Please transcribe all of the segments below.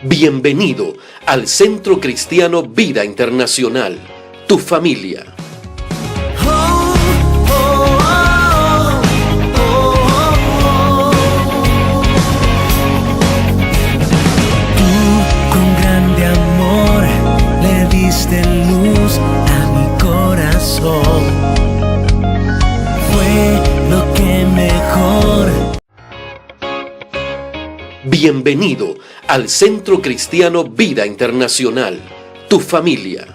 Bienvenido al Centro Cristiano Vida Internacional, tu familia. Con grande amor le diste luz a mi corazón. Fue lo que mejor. Bienvenido al Centro Cristiano Vida Internacional, tu familia.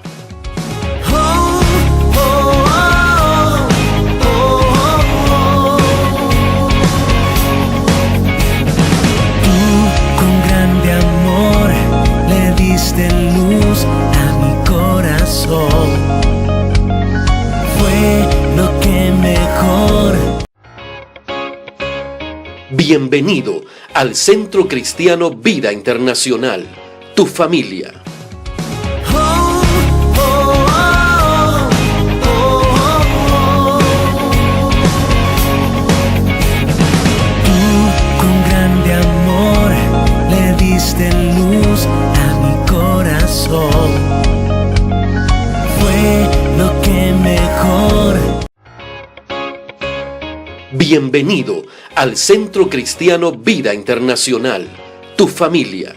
Con grande amor le diste luz a mi corazón. Fue lo que mejor. Bienvenido al Centro Cristiano Vida Internacional, tu familia. Con grande amor le diste luz a mi corazón. Fue lo que mejor. Bienvenido al Centro Cristiano Vida Internacional, tu familia.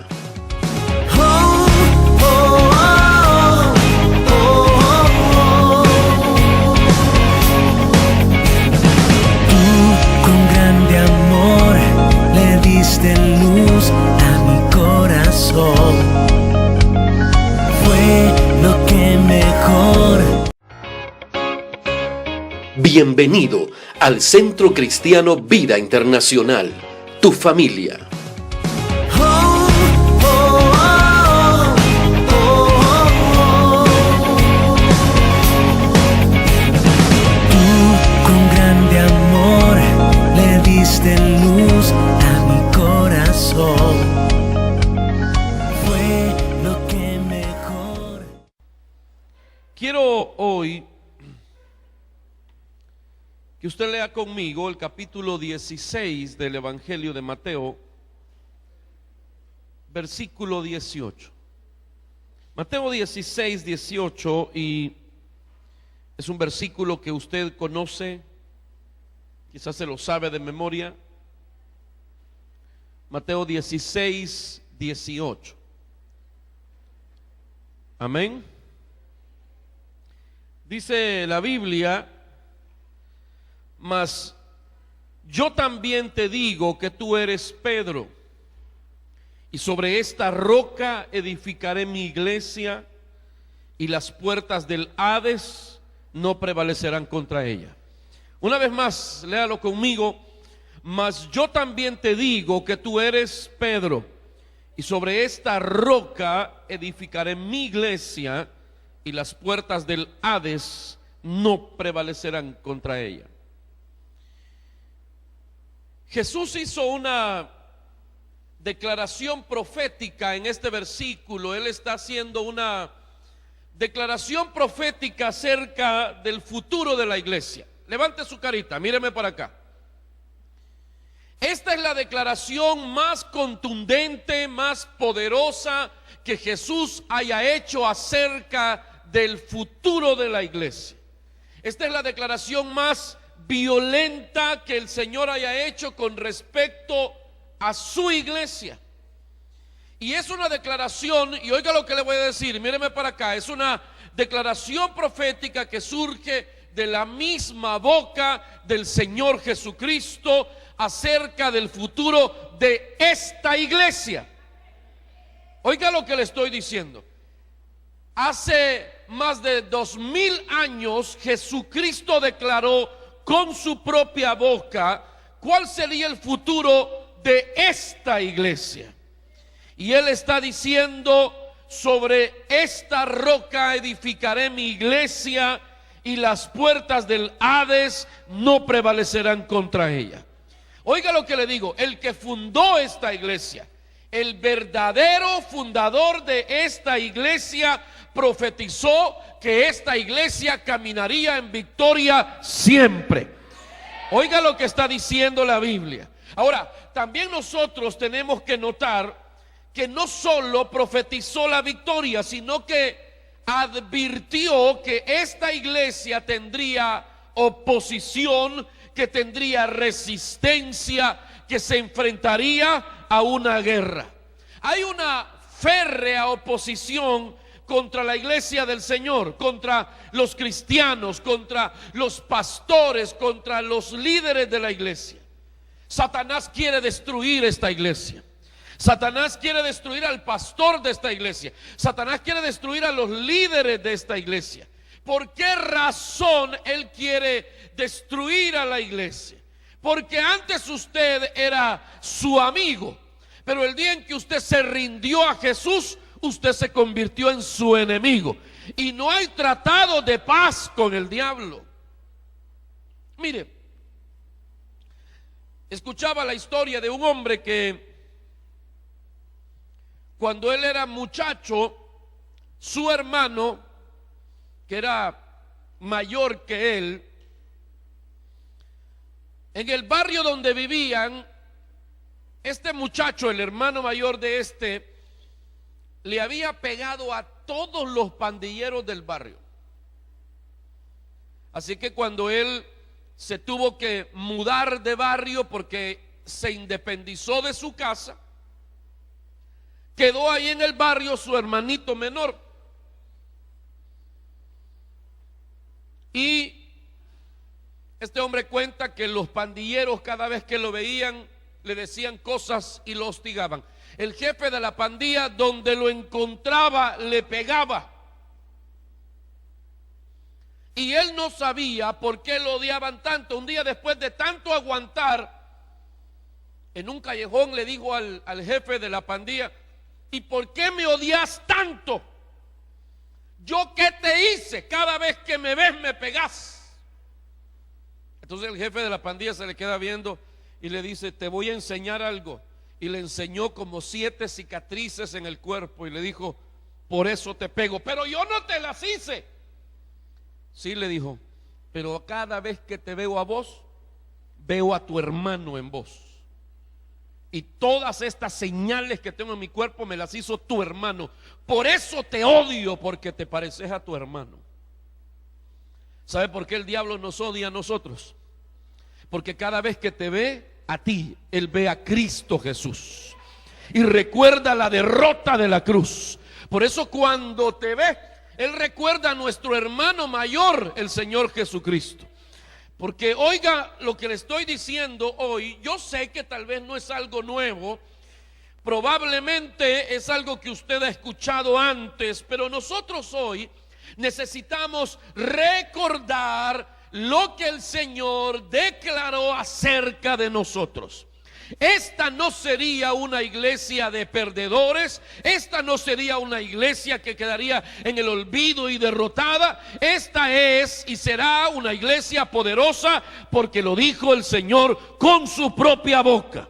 Con grande amor le diste luz a mi corazón. Fue lo que mejor. Bienvenido al Centro Cristiano Vida Internacional, tu familia. Con grande amor le diste luz a mi corazón. Fue lo que mejor. Quiero hoy que usted lea conmigo el capítulo 16 del Evangelio de Mateo, versículo 18. Mateo 16, 18, y es un versículo que usted conoce, quizás se lo sabe de memoria. Mateo 16, 18. Amén. Dice la Biblia: mas yo también te digo que tú eres Pedro, y sobre esta roca edificaré mi iglesia, y las puertas del Hades no prevalecerán contra ella. Una vez más, léalo conmigo. Mas yo también te digo que tú eres Pedro, y sobre esta roca edificaré mi iglesia, y las puertas del Hades no prevalecerán contra ella. Jesús hizo una declaración profética en este versículo. Él está haciendo una declaración profética acerca del futuro de la iglesia. Levante su carita, míreme para acá. Esta es la declaración más contundente, más poderosa que Jesús haya hecho acerca del futuro de la iglesia. Esta es la declaración más violenta que el Señor haya hecho con respecto a su iglesia. Y es una declaración, y oiga lo que le voy a decir, míreme para acá, es una declaración profética que surge de la misma boca del Señor Jesucristo acerca del futuro de esta iglesia. Oiga lo que le estoy diciendo. Hace más de 2000 años Jesucristo declaró con su propia boca cuál sería el futuro de esta iglesia. Y Él está diciendo: sobre esta roca edificaré mi iglesia, y las puertas del Hades no prevalecerán contra ella. Oiga lo que le digo, el que fundó esta iglesia, el verdadero fundador de esta iglesia, profetizó que esta iglesia caminaría en victoria siempre. Oiga lo que está diciendo la Biblia. Ahora, también nosotros tenemos que notar que no solo profetizó la victoria, sino que advirtió que esta iglesia tendría oposición, que tendría resistencia, que se enfrentaría a una guerra. Hay una férrea oposición contra la iglesia del Señor, contra los cristianos, contra los pastores, contra los líderes de la iglesia. Satanás quiere destruir esta iglesia. Satanás quiere destruir al pastor de esta iglesia. Satanás quiere destruir a los líderes de esta iglesia. ¿Por qué razón él quiere destruir a la iglesia? Porque antes usted era su amigo, pero el día en que usted se rindió a Jesús, usted se convirtió en su enemigo. Y no hay tratado de paz con el diablo. Mire, escuchaba la historia de un hombre que cuando él era muchacho, su hermano, que era mayor que él, en el barrio donde vivían, este muchacho, el hermano mayor de este, le había pegado a todos los pandilleros del barrio. Así que cuando él se tuvo que mudar de barrio porque se independizó de su casa, quedó ahí en el barrio su hermanito menor. Y este hombre cuenta que los pandilleros, cada vez que lo veían, le decían cosas y lo hostigaban. El jefe de la pandilla, donde lo encontraba, le pegaba. Y él no sabía por qué lo odiaban tanto. Un día, después de tanto aguantar, en un callejón le dijo al jefe de la pandilla: ¿y por qué me odias tanto? ¿Yo qué te hice? Cada vez que me ves me pegás. Entonces el jefe de la pandilla se le queda viendo y le dice: te voy a enseñar algo. Y le enseñó como 7 cicatrices en el cuerpo y le dijo: por eso te pego. Pero yo no te las hice. Sí, le dijo, pero cada vez que te veo a vos, veo a tu hermano en vos. Y todas estas señales que tengo en mi cuerpo me las hizo tu hermano. Por eso te odio, porque te pareces a tu hermano. ¿Sabe por qué el diablo nos odia a nosotros? Porque cada vez que te ve a ti, él ve a Cristo Jesús y recuerda la derrota de la cruz. Por eso cuando te ve, él recuerda a nuestro hermano mayor, el Señor Jesucristo. Porque oiga lo que le estoy diciendo hoy. Yo sé que tal vez no es algo nuevo, probablemente es algo que usted ha escuchado antes, pero nosotros hoy necesitamos recordar lo que el Señor declaró acerca de nosotros. Esta no sería una iglesia de perdedores. Esta no sería una iglesia que quedaría en el olvido y derrotada. Esta es y será una iglesia poderosa, porque lo dijo el Señor con su propia boca.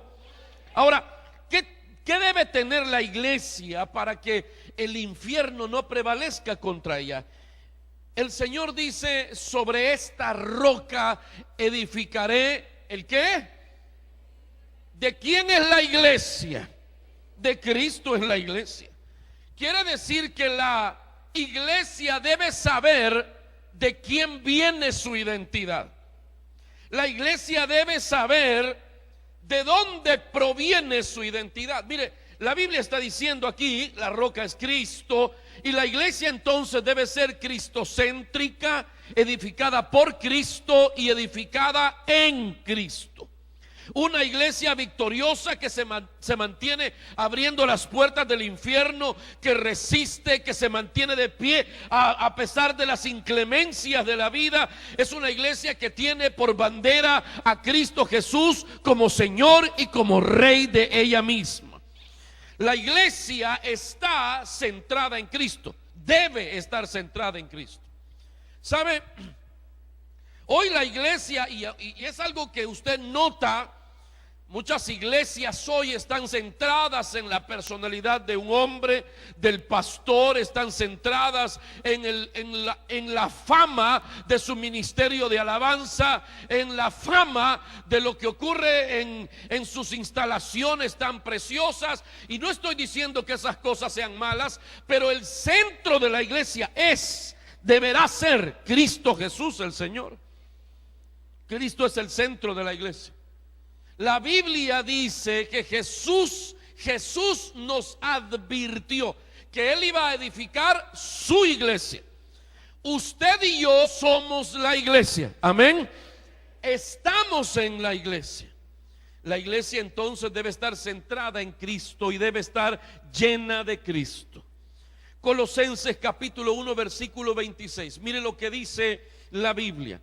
Ahora, ¿qué debe tener la iglesia para que el infierno no prevalezca contra ella? El Señor dice: sobre esta roca edificaré, ¿el qué? ¿De quién es la iglesia? De Cristo es la iglesia. Quiere decir que la iglesia debe saber de quién viene su identidad. La iglesia debe saber de dónde proviene su identidad. Mire, la Biblia está diciendo aquí: la roca es Cristo. Y la iglesia entonces debe ser cristocéntrica, edificada por Cristo y edificada en Cristo. Una iglesia victoriosa que se mantiene abriendo las puertas del infierno, que resiste, que se mantiene de pie a pesar de las inclemencias de la vida. Es una iglesia que tiene por bandera a Cristo Jesús como Señor y como Rey de ella misma. La iglesia está centrada en Cristo, debe estar centrada en Cristo. ¿Sabe? Hoy la iglesia, y es algo que usted nota Muchas iglesias hoy están centradas en la personalidad de un hombre, del pastor, están centradas en la fama de su ministerio de alabanza, en la fama de lo que ocurre en sus instalaciones tan preciosas. Y no estoy diciendo que esas cosas sean malas, pero el centro de la iglesia deberá ser Cristo Jesús el Señor. Cristo es el centro de la iglesia. La Biblia dice que Jesús nos advirtió que Él iba a edificar su iglesia. Usted y yo somos la iglesia. Amén. Estamos en la iglesia. La iglesia entonces debe estar centrada en Cristo y debe estar llena de Cristo. Colosenses capítulo 1 versículo 26. Mire lo que dice la Biblia.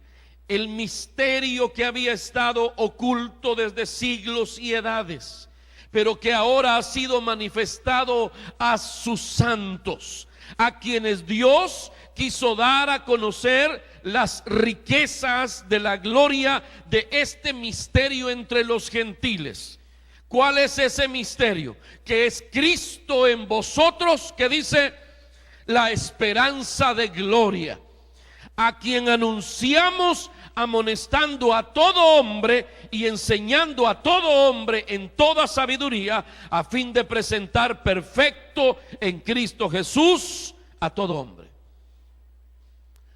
El misterio que había estado oculto desde siglos y edades, pero que ahora ha sido manifestado a sus santos, a quienes Dios quiso dar a conocer las riquezas de la gloria de este misterio entre los gentiles. ¿Cuál es ese misterio? Que es Cristo en vosotros, que dice la esperanza de gloria, a quien anunciamos amonestando a todo hombre y enseñando a todo hombre en toda sabiduría, a fin de presentar perfecto en Cristo Jesús a todo hombre.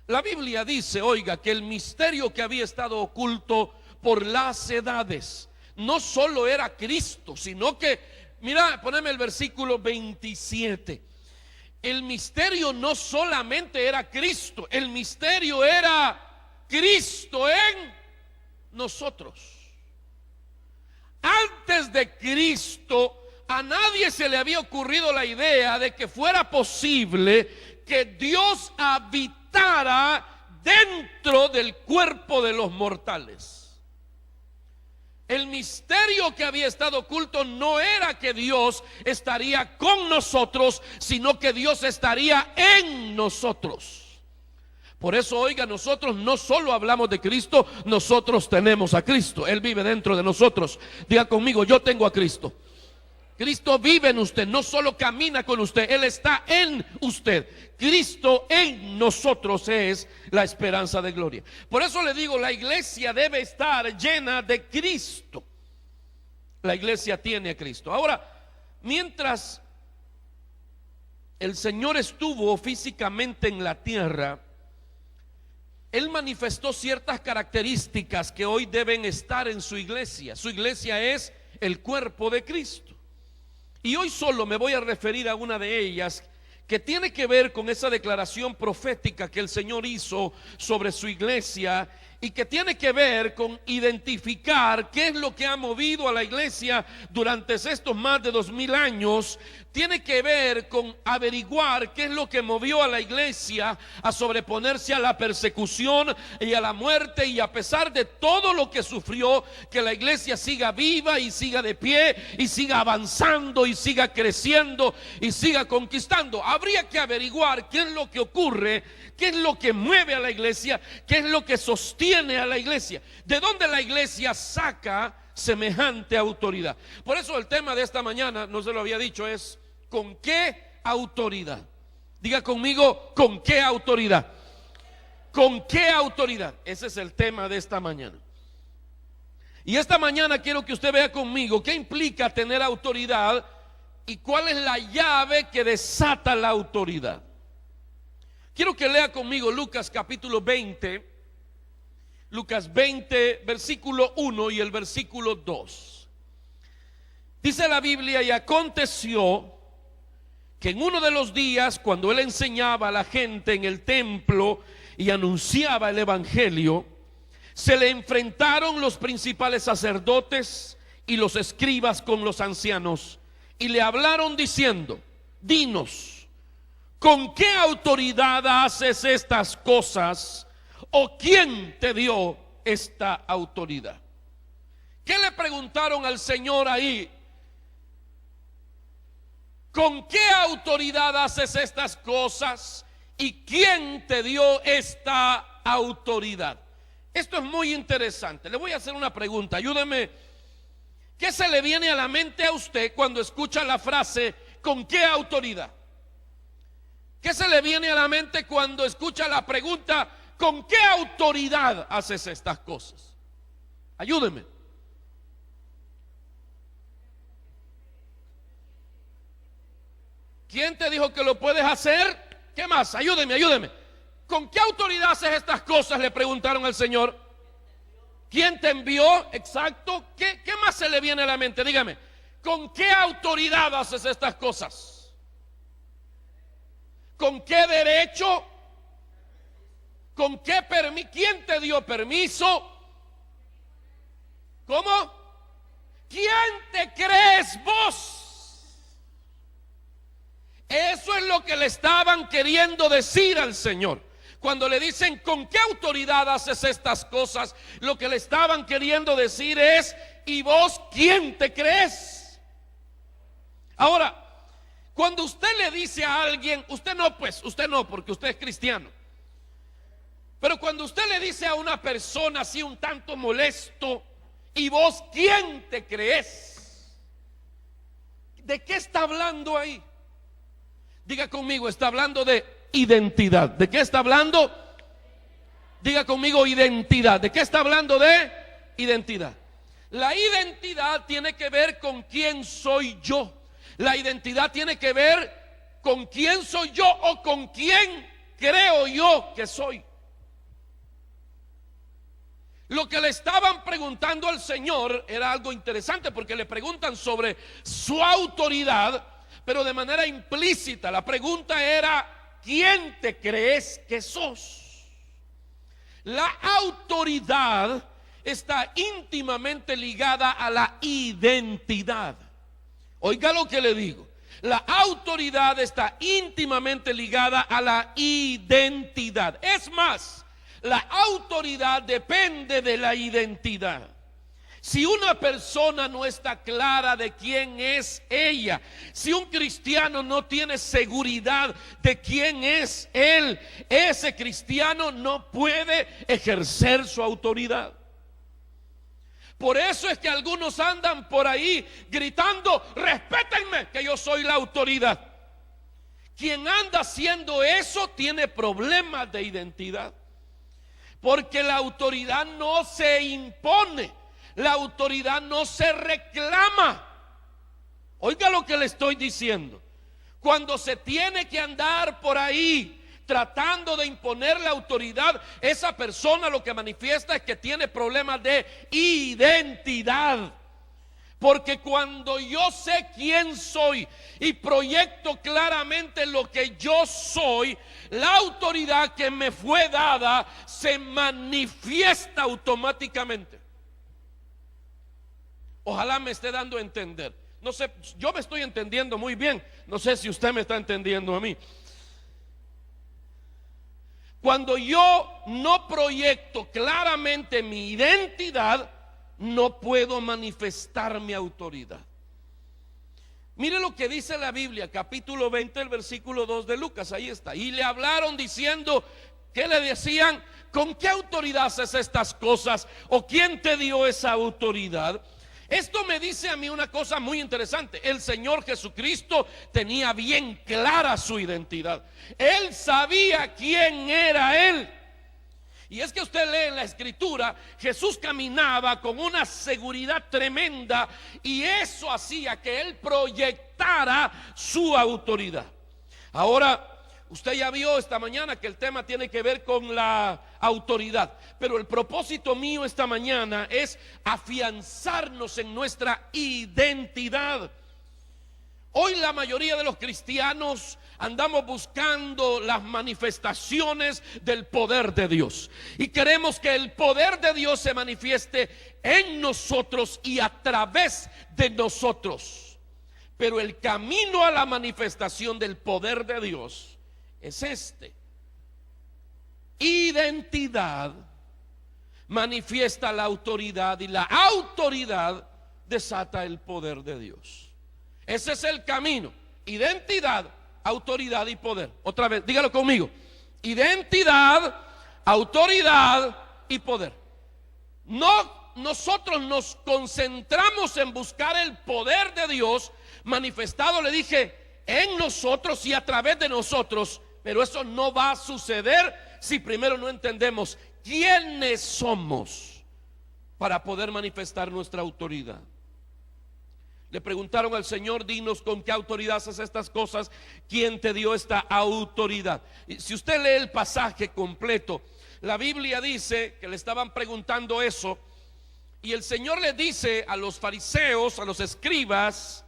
La Biblia dice, oiga, que el misterio que había estado oculto por las edades no solo era Cristo, sino que, mira, poneme el versículo 27. El misterio no solamente era Cristo, el misterio era Cristo en nosotros. Antes de Cristo, a nadie se le había ocurrido la idea de que fuera posible que Dios habitara dentro del cuerpo de los mortales. El misterio que había estado oculto no era que Dios estaría con nosotros, sino que Dios estaría en nosotros. Por eso, oiga, nosotros no solo hablamos de Cristo, nosotros tenemos a Cristo. Él vive dentro de nosotros. Diga conmigo, yo tengo a Cristo. Cristo vive en usted, no solo camina con usted, Él está en usted. Cristo en nosotros es la esperanza de gloria. Por eso le digo, la iglesia debe estar llena de Cristo. La iglesia tiene a Cristo. Ahora, mientras el Señor estuvo físicamente en la tierra, Él manifestó ciertas características que hoy deben estar en su iglesia. Su iglesia es el cuerpo de Cristo. Y hoy solo me voy a referir a una de ellas, que tiene que ver con esa declaración profética que el Señor hizo sobre su iglesia, y que tiene que ver con identificar qué es lo que ha movido a la iglesia durante estos más de 2000 años. Tiene que ver con averiguar qué es lo que movió a la iglesia a sobreponerse a la persecución y a la muerte, y a pesar de todo lo que sufrió, que la iglesia siga viva y siga de pie y siga avanzando y siga creciendo y siga conquistando. Habría que averiguar qué es lo que ocurre, qué es lo que mueve a la iglesia, qué es lo que sostiene a la iglesia, de dónde la iglesia saca semejante autoridad. Por eso el tema de esta mañana, no se lo había dicho, es ¿con qué autoridad? Diga conmigo, ¿con qué autoridad? ¿Con qué autoridad? Ese es el tema de esta mañana. Y esta mañana quiero que usted vea conmigo qué implica tener autoridad y cuál es la llave que desata la autoridad. Quiero que lea conmigo Lucas capítulo 20, Lucas 20, versículo 1 y el versículo 2. Dice la Biblia: y aconteció que en uno de los días, cuando él enseñaba a la gente en el templo y anunciaba el evangelio, se le enfrentaron los principales sacerdotes y los escribas con los ancianos, y le hablaron diciendo: dinos, ¿con qué autoridad haces estas cosas? ¿O quién te dio esta autoridad? ¿Qué le preguntaron al Señor ahí? ¿Con qué autoridad haces estas cosas? ¿Y quién te dio esta autoridad? Esto es muy interesante. Le voy a hacer una pregunta. Ayúdeme ¿Qué se le viene a la mente a usted cuando escucha la frase ¿con qué autoridad? ¿Qué se le viene a la mente cuando escucha la pregunta ¿con qué autoridad haces estas cosas? Ayúdeme. ¿Quién te dijo que lo puedes hacer? ¿Qué más? Ayúdeme. ¿Con qué autoridad haces estas cosas? Le preguntaron al Señor. ¿Quién te envió? Exacto. ¿Qué más se le viene a la mente? Dígame. ¿Con qué autoridad haces estas cosas? ¿Con qué derecho? ¿Con qué permiso? ¿Quién te dio permiso? ¿Cómo? ¿Quién te crees vos? Eso es lo que le estaban queriendo decir al Señor. Cuando le dicen ¿con qué autoridad haces estas cosas? Lo que le estaban queriendo decir es ¿y vos quién te crees? Ahora, cuando usted le dice a alguien, usted no, porque usted es cristiano. Pero cuando usted le dice a una persona así un tanto molesto, ¿y vos quién te crees? ¿De qué está hablando ahí? Diga conmigo, está hablando de identidad. ¿De qué está hablando? Diga conmigo, identidad. ¿De qué está hablando? De identidad. La identidad tiene que ver con quién soy yo. La identidad tiene que ver con quién soy yo o con quién creo yo que soy. Lo que le estaban preguntando al Señor era algo interesante, porque le preguntan sobre su autoridad, pero de manera implícita. La pregunta era ¿quién te crees que sos? La autoridad está íntimamente ligada a la identidad. Oiga lo que le digo. La autoridad está íntimamente ligada a la identidad. Es más, la autoridad depende de la identidad. Si una persona no está clara de quién es ella, si un cristiano no tiene seguridad de quién es él, ese cristiano no puede ejercer su autoridad. Por eso es que algunos andan por ahí gritando: respétenme, que yo soy la autoridad. Quien anda haciendo eso tiene problemas de identidad, porque la autoridad no se impone, la autoridad no se reclama. Oiga lo que le estoy diciendo. Cuando se tiene que andar por ahí tratando de imponer la autoridad, esa persona lo que manifiesta es que tiene problemas de identidad. Porque cuando yo sé quién soy y proyecto claramente lo que yo soy, la autoridad que me fue dada se manifiesta automáticamente. Ojalá me esté dando a entender. No sé, yo me estoy entendiendo muy bien. No sé si usted me está entendiendo a mí. Cuando yo no proyecto claramente mi identidad, no puedo manifestar mi autoridad. Mire lo que dice la Biblia, capítulo 20, el versículo 2 de Lucas, ahí está. Y le hablaron diciendo, ¿qué le decían? ¿Con qué autoridad haces estas cosas? ¿O quién te dio esa autoridad? Esto me dice a mí una cosa muy interesante. El Señor Jesucristo tenía bien clara su identidad. Él sabía quién era Él. Y es que usted lee en la Escritura, Jesús caminaba con una seguridad tremenda, y eso hacía que Él proyectara su autoridad. Ahora, usted ya vio esta mañana que el tema tiene que ver con la autoridad, pero el propósito mío esta mañana es afianzarnos en nuestra identidad. Hoy la mayoría de los cristianos andamos buscando las manifestaciones del poder de Dios, y queremos que el poder de Dios se manifieste en nosotros y a través de nosotros. Pero el camino a la manifestación del poder de Dios es este: identidad manifiesta la autoridad, y la autoridad desata el poder de Dios. Ese es el camino: identidad, autoridad y poder. Otra vez, dígalo conmigo: identidad, autoridad y poder. No nosotros nos concentramos en buscar el poder de Dios manifestado, le dije, en nosotros y a través de nosotros, pero eso no va a suceder si primero no entendemos quiénes somos para poder manifestar nuestra autoridad. Le preguntaron al Señor, dinos con qué autoridad haces estas cosas, ¿quién te dio esta autoridad? Y si usted lee el pasaje completo, la Biblia dice que le estaban preguntando eso, y el Señor le dice a los fariseos, a los escribas,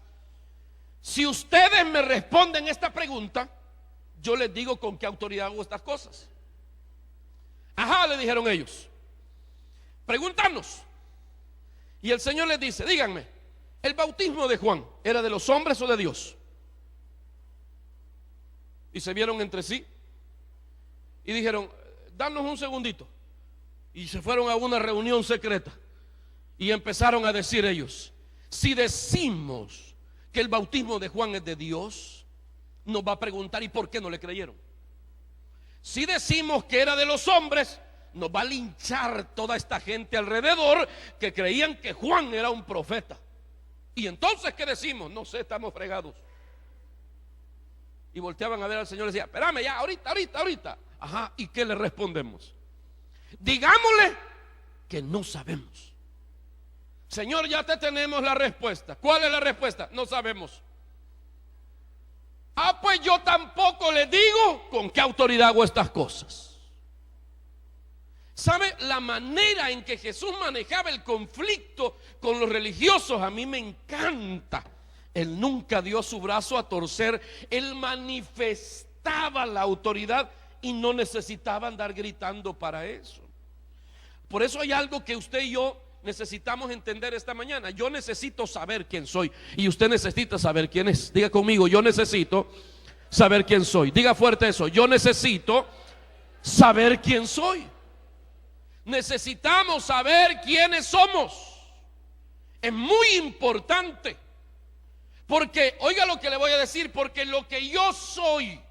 si ustedes me responden esta pregunta, yo les digo con qué autoridad hago estas cosas. Ajá, le dijeron ellos, pregúntanos. Y el Señor les dice, díganme, ¿el bautismo de Juan era de los hombres o de Dios? Y se vieron entre sí y dijeron, danos un segundito. Y se fueron a una reunión secreta y empezaron a decir ellos, si decimos que el bautismo de Juan es de Dios, nos va a preguntar, ¿y por qué no le creyeron? Si decimos que era de los hombres, nos va a linchar toda esta gente alrededor que creían que Juan era un profeta. Y entonces, ¿qué decimos? No sé, estamos fregados. Y volteaban a ver al Señor y decían, espérame ya, ahorita. Ajá, ¿y qué le respondemos? Digámosle que no sabemos. Señor, ya te tenemos la respuesta. ¿Cuál es la respuesta? No sabemos. Ah, pues yo tampoco le digo con qué autoridad hago estas cosas. ¿Sabe? La manera en que Jesús manejaba el conflicto con los religiosos a mí me encanta. Él nunca dio su brazo a torcer. Él manifestaba la autoridad y no necesitaba andar gritando para eso. Por eso hay algo que usted y yo necesitamos entender esta mañana. Yo necesito saber quién soy y usted necesita saber quién es. Diga conmigo, yo necesito saber quién soy. Diga fuerte eso, yo necesito saber quién soy. Necesitamos saber quiénes somos. Es muy importante. Porque, oiga lo que le voy a decir, porque lo que yo soy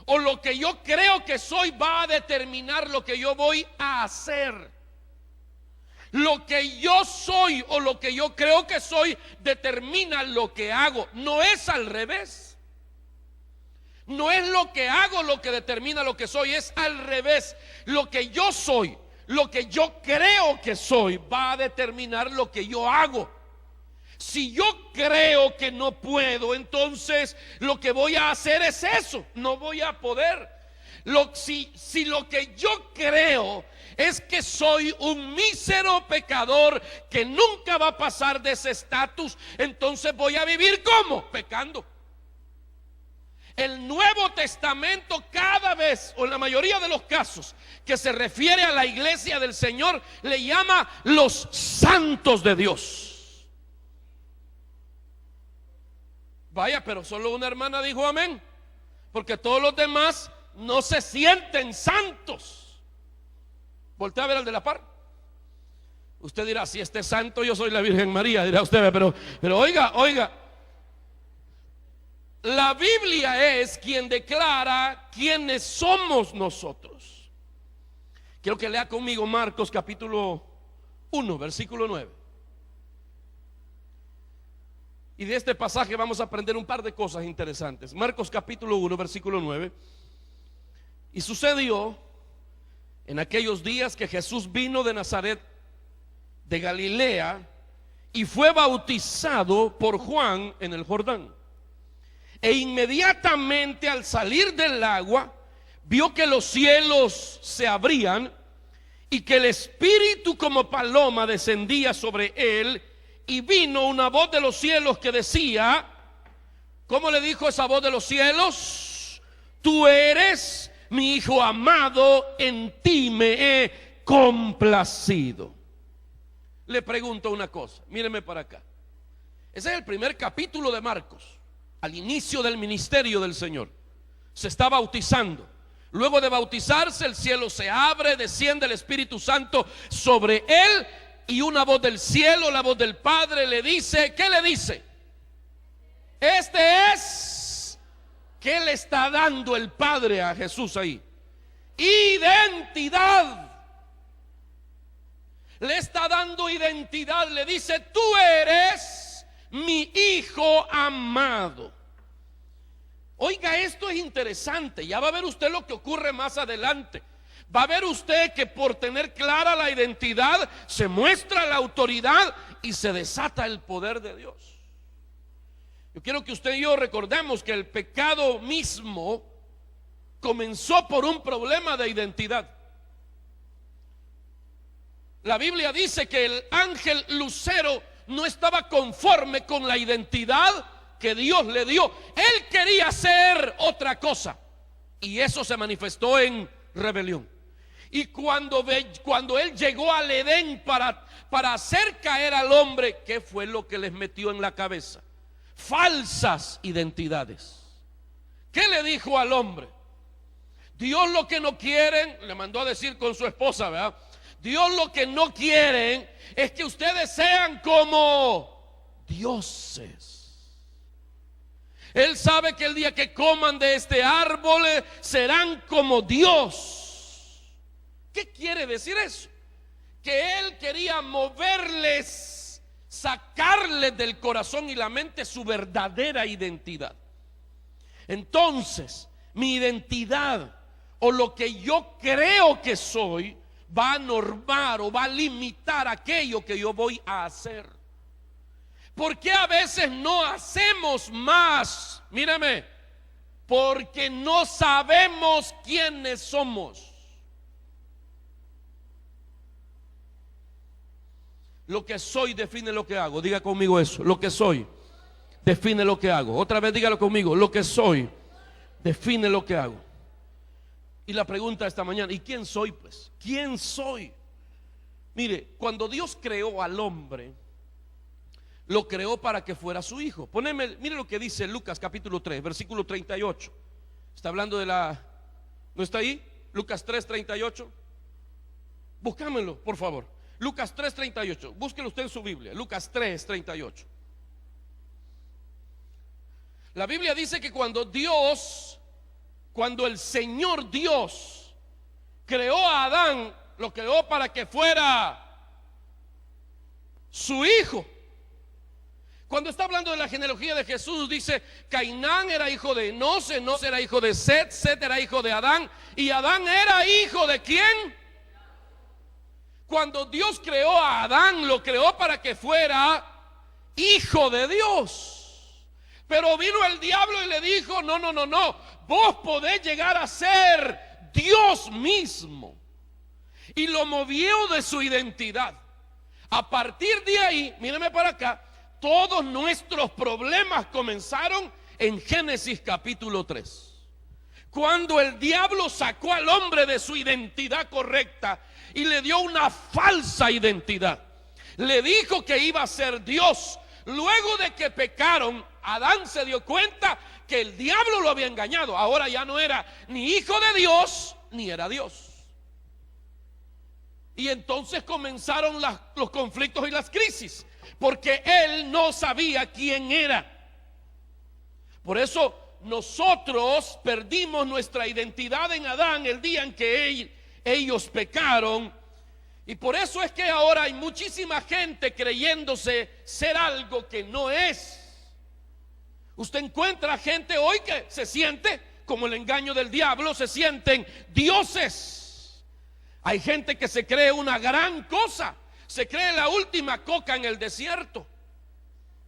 o lo que yo creo que soy va a determinar lo que yo voy a hacer. Lo que yo soy o lo que yo creo que soy determina lo que hago. No es al revés. No es lo que hago lo que determina lo que soy, es al revés. Lo que yo soy, lo que yo creo que soy, va a determinar lo que yo hago. Si yo creo que no puedo, entonces lo que voy a hacer es eso. No voy a poder. Si lo que yo creo es que soy un mísero pecador que nunca va a pasar de ese estatus, entonces voy a vivir ¿cómo? Pecando. El Nuevo Testamento cada vez, o en la mayoría de los casos, que se refiere a la iglesia del Señor, le llama los santos de Dios. Vaya, pero solo una hermana dijo amén, porque todos los demás no se sienten santos. Voltea a ver al de la par. Usted dirá, si este es santo, yo soy la Virgen María, dirá usted, pero oiga. La Biblia es quien declara quiénes somos nosotros. Quiero que lea conmigo Marcos capítulo 1, versículo 9. Y de este pasaje vamos a aprender un par de cosas interesantes. Marcos capítulo 1, versículo 9. Y sucedió en aquellos días que Jesús vino de Nazaret de Galilea y fue bautizado por Juan en el Jordán. E inmediatamente al salir del agua, vio que los cielos se abrían y que el Espíritu como paloma descendía sobre él, y vino una voz de los cielos que decía, ¿cómo le dijo esa voz de los cielos? Tú eres mi Hijo amado, en ti me he complacido. Le pregunto una cosa, míreme para acá. Ese es el primer capítulo de Marcos. Al inicio del ministerio del Señor se está bautizando. Luego de bautizarse, el cielo se abre, desciende el Espíritu Santo sobre él, y una voz del cielo, la voz del Padre, le dice, ¿qué le dice? Este es, ¿qué le está dando el Padre a Jesús ahí? Identidad. Le está dando identidad, le dice: tú eres mi hijo amado. Oiga, esto es interesante. Ya va a ver usted lo que ocurre más adelante. Va a ver usted que por tener clara la identidad se muestra la autoridad y se desata el poder de Dios. Yo quiero que usted y yo recordemos que el pecado mismo comenzó por un problema de identidad. La Biblia dice que el ángel lucero no estaba conforme con la identidad que Dios le dio. Él quería ser otra cosa, y eso se manifestó en rebelión. Y cuando él llegó al Edén para hacer caer al hombre, ¿qué fue lo que les metió en la cabeza? Falsas identidades. ¿Qué le dijo al hombre? Dios lo que no quieren, le mandó a decir con su esposa, ¿verdad? Dios lo que no quieren es que ustedes sean como dioses. Él sabe que el día que coman de este árbol serán como Dios. ¿Qué quiere decir eso? Que Él quería moverles, sacarles del corazón y la mente su verdadera identidad. Entonces, mi identidad o lo que yo creo que soy va a normar o va a limitar aquello que yo voy a hacer. ¿Por qué a veces no hacemos más? Mírame, porque no sabemos quiénes somos. Lo que soy define lo que hago. Diga conmigo eso. Lo que soy define lo que hago. Otra vez dígalo conmigo. Lo que soy define lo que hago. Y la pregunta esta mañana: ¿y quién soy pues? ¿Quién soy? Mire, cuando Dios creó al hombre, lo creó para que fuera su hijo. Mire lo que dice Lucas capítulo 3, versículo 38. Está hablando de la... ¿No está ahí? Lucas 3, 38. Búscamelo, por favor. Lucas 3, 38. Búsquelo usted en su Biblia. Lucas 3, 38. La Biblia dice que cuando el Señor Dios creó a Adán, lo creó para que fuera su hijo. Cuando está hablando de la genealogía de Jesús, dice: Cainán era hijo de Enos, Enos era hijo de Set, Set era hijo de Adán, y Adán era hijo de ¿quién? Cuando Dios creó a Adán, lo creó para que fuera hijo de Dios. Pero vino el diablo y le dijo: no, vos podés llegar a ser Dios mismo. Y lo movió de su identidad. A partir de ahí, mírame para acá, todos nuestros problemas comenzaron en Génesis capítulo 3. Cuando el diablo sacó al hombre de su identidad correcta y le dio una falsa identidad. Le dijo que iba a ser Dios. Luego de que pecaron, Adán se dio cuenta que el diablo lo había engañado. Ahora ya no era ni hijo de Dios, ni era Dios. Y entonces comenzaron los conflictos y las crisis, porque él no sabía quién era. Por eso nosotros perdimos nuestra identidad en Adán el día en que ellos pecaron. Y por eso es que ahora hay muchísima gente creyéndose ser algo que no es. Usted encuentra gente hoy que se siente, como el engaño del diablo, se sienten dioses. Hay gente que se cree una gran cosa, se cree la última coca en el desierto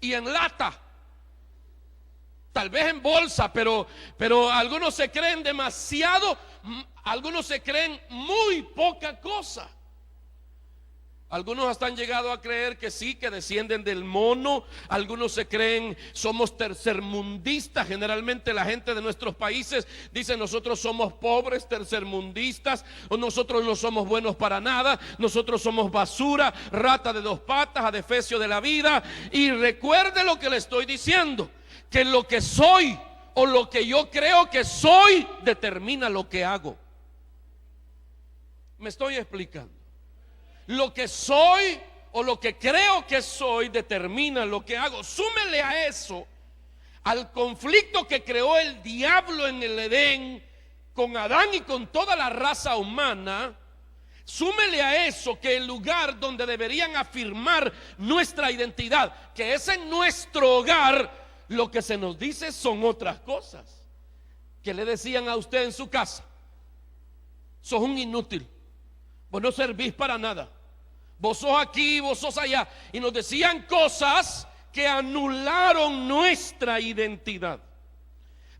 y en lata, tal vez en bolsa, pero algunos se creen demasiado, algunos se creen muy poca cosa. Algunos hasta han llegado a creer que sí, que descienden del mono. Algunos se creen, somos tercermundistas. Generalmente la gente de nuestros países dice: nosotros somos pobres, tercermundistas, o nosotros no somos buenos para nada, nosotros somos basura, rata de dos patas, adefesio de la vida. Y recuerde lo que le estoy diciendo, que lo que soy o lo que yo creo que soy determina lo que hago. ¿Me estoy explicando? Lo que soy o lo que creo que soy determina lo que hago. Súmele a eso al conflicto que creó el diablo en el Edén con Adán y con toda la raza humana. Súmele a eso que el lugar donde deberían afirmar nuestra identidad, que es en nuestro hogar, lo que se nos dice son otras cosas. ¿Qué le decían a usted en su casa? Sos un inútil, vos no servís para nada, vos sos aquí, vos sos allá. Y nos decían cosas que anularon nuestra identidad.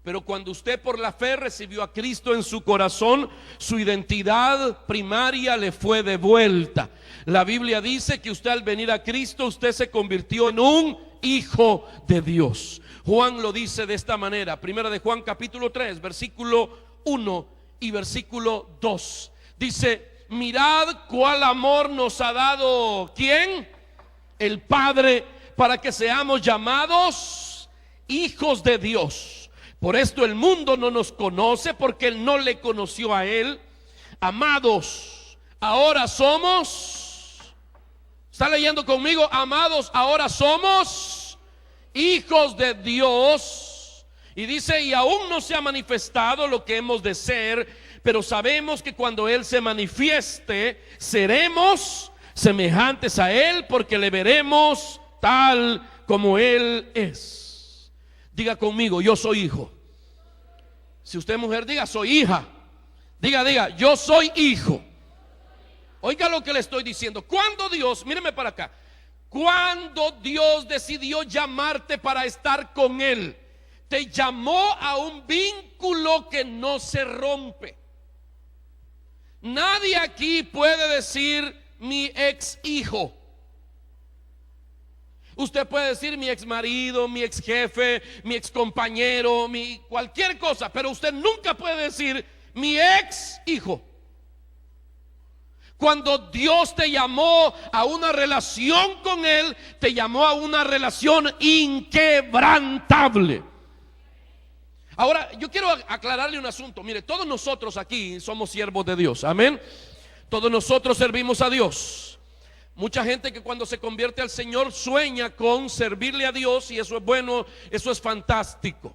Pero cuando usted por la fe recibió a Cristo en su corazón, su identidad primaria le fue devuelta. La Biblia dice que usted al venir a Cristo, usted se convirtió en un hijo de Dios. Juan lo dice de esta manera, primera de Juan capítulo 3, versículo 1 y versículo 2. Dice: mirad cuál amor nos ha dado, ¿quién? El Padre, para que seamos llamados hijos de Dios. Por esto el mundo no nos conoce, porque él no le conoció a él. Amados, ahora somos, ¿está leyendo conmigo? Amados, ahora somos hijos de Dios. Y dice: y aún no se ha manifestado lo que hemos de ser, pero sabemos que cuando él se manifieste, seremos semejantes a él, porque le veremos tal como él es. Diga conmigo: yo soy hijo. Si usted es mujer, diga: soy hija. Diga: yo soy hijo. Oiga lo que le estoy diciendo. Cuando Dios, míreme para acá, cuando Dios decidió llamarte para estar con él, te llamó a un vínculo que no se rompe. Nadie aquí puede decir mi ex hijo. Usted puede decir mi ex marido, mi ex jefe, mi ex compañero, mi cualquier cosa, pero usted nunca puede decir mi ex hijo. Cuando Dios te llamó a una relación con él, te llamó a una relación inquebrantable. Ahora, yo quiero aclararle un asunto. Mire, todos nosotros aquí somos siervos de Dios, amén. Todos nosotros servimos a Dios. Mucha gente que cuando se convierte al Señor sueña con servirle a Dios, y eso es bueno, eso es fantástico.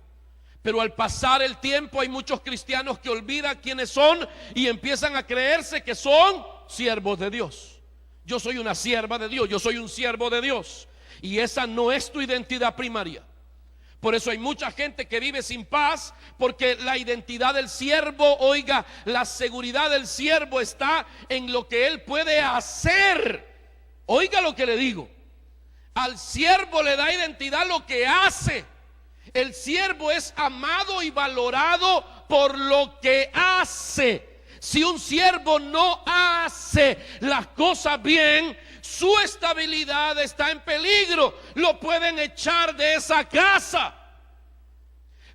Pero al pasar el tiempo hay muchos cristianos que olvidan quiénes son y empiezan a creerse que son siervos de Dios. Yo soy una sierva de Dios, yo soy un siervo de Dios, y esa no es tu identidad primaria. Por eso hay mucha gente que vive sin paz, porque la identidad del siervo, oiga, la seguridad del siervo está en lo que él puede hacer. Oiga lo que le digo: al siervo le da identidad lo que hace. El siervo es amado y valorado por lo que hace. Si un siervo no hace las cosas bien, su estabilidad está en peligro. Lo pueden echar de esa casa.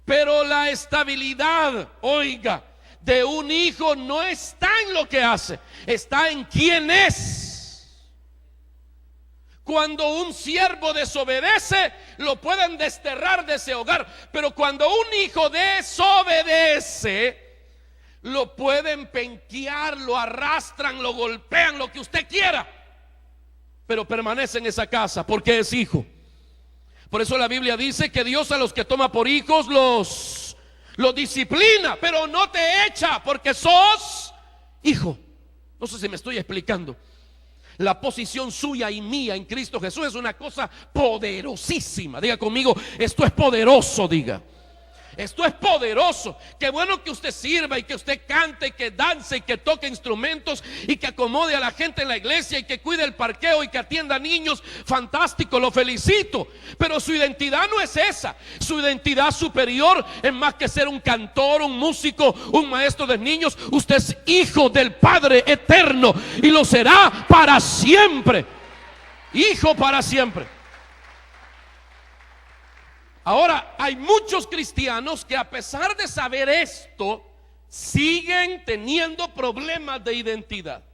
Pero la estabilidad, oiga, de un hijo no está en lo que hace, está en quién es. Cuando un siervo desobedece, lo pueden desterrar de ese hogar. Pero cuando un hijo desobedece, lo pueden penquear, lo arrastran, lo golpean, lo que usted quiera, pero permanece en esa casa porque es hijo. Por eso la Biblia dice que Dios a los que toma por hijos los disciplina, pero no te echa, porque sos hijo. No sé si me estoy explicando. La posición suya y mía en Cristo Jesús es una cosa poderosísima. Diga conmigo: esto es poderoso. Diga: esto es poderoso. Qué bueno que usted sirva y que usted cante y que dance y que toque instrumentos y que acomode a la gente en la iglesia y que cuide el parqueo y que atienda a niños. Fantástico, lo felicito. Pero su identidad no es esa. Su identidad superior es más que ser un cantor, un músico, un maestro de niños. Usted es hijo del Padre eterno y lo será para siempre. Hijo para siempre. Ahora, hay muchos cristianos que a pesar de saber esto, siguen teniendo problemas de identidad.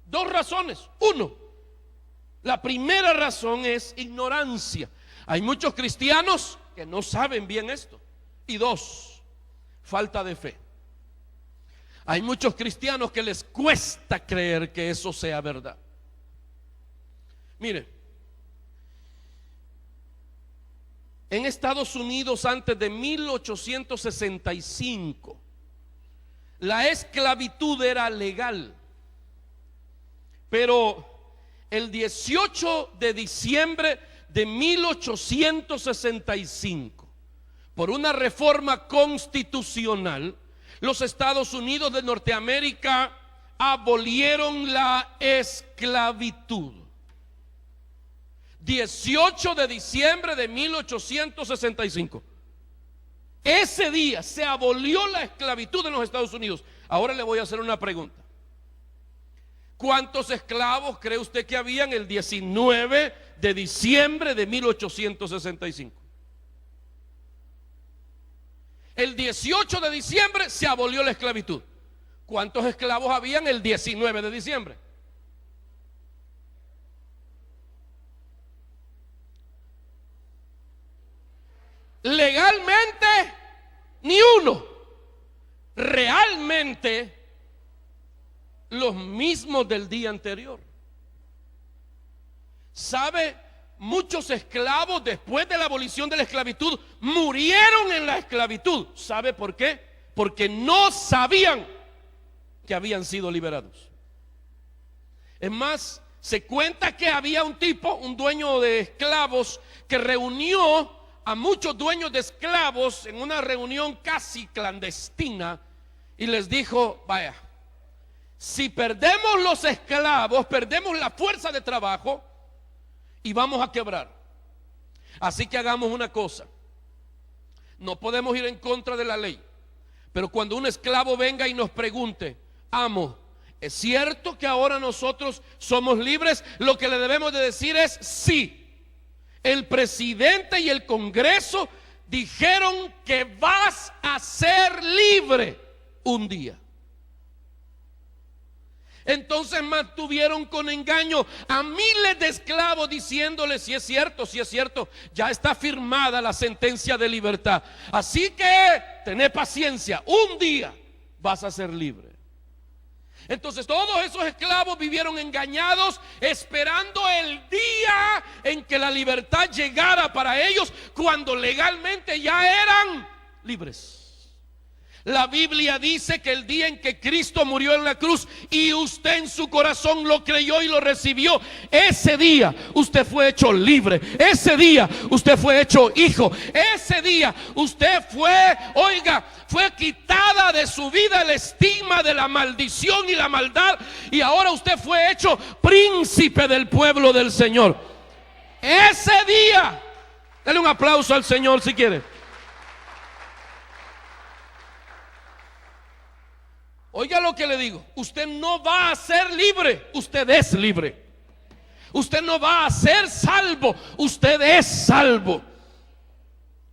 Dos razones. Uno, la primera razón es ignorancia. Hay muchos cristianos que no saben bien esto. Y dos, falta de fe. Hay muchos cristianos que les cuesta creer que eso sea verdad. Mire, en Estados Unidos antes de 1865, la esclavitud era legal. Pero el 18 de diciembre de 1865, por una reforma constitucional, los Estados Unidos de Norteamérica abolieron la esclavitud. 18 de diciembre de 1865. Ese día se abolió la esclavitud en los Estados Unidos. Ahora le voy a hacer una pregunta. ¿Cuántos esclavos cree usted que habían el 19 de diciembre de 1865? El 18 de diciembre se abolió la esclavitud. ¿Cuántos esclavos habían el 19 de diciembre? Legalmente, ni uno. Realmente, los mismos del día anterior. ¿Sabe? Muchos esclavos después de la abolición de la esclavitud murieron en la esclavitud. ¿Sabe por qué? Porque no sabían que habían sido liberados. Es más, se cuenta que había un tipo, un dueño de esclavos, que reunió a muchos dueños de esclavos en una reunión casi clandestina y les dijo: vaya, si perdemos los esclavos, perdemos la fuerza de trabajo y vamos a quebrar. Así que hagamos una cosa: no podemos ir en contra de la ley, pero cuando un esclavo venga y nos pregunte: amo, ¿es cierto que ahora nosotros somos libres? Lo que le debemos de decir es: sí. El presidente y el Congreso dijeron que vas a ser libre un día. Entonces mantuvieron con engaño a miles de esclavos diciéndoles: si es cierto, ya está firmada la sentencia de libertad. Así que tené paciencia, un día vas a ser libre. Entonces todos esos esclavos vivieron engañados, esperando el día en que la libertad llegara para ellos, cuando legalmente ya eran libres. La Biblia dice que el día en que Cristo murió en la cruz y usted en su corazón lo creyó y lo recibió, ese día usted fue hecho libre. Ese día usted fue hecho hijo. Ese día usted fue quitada de su vida el estigma de la maldición y la maldad, y ahora usted fue hecho príncipe del pueblo del Señor. Ese día, dale un aplauso al Señor si quiere. Oiga lo que le digo: usted no va a ser libre, usted es libre. Usted no va a ser salvo, usted es salvo.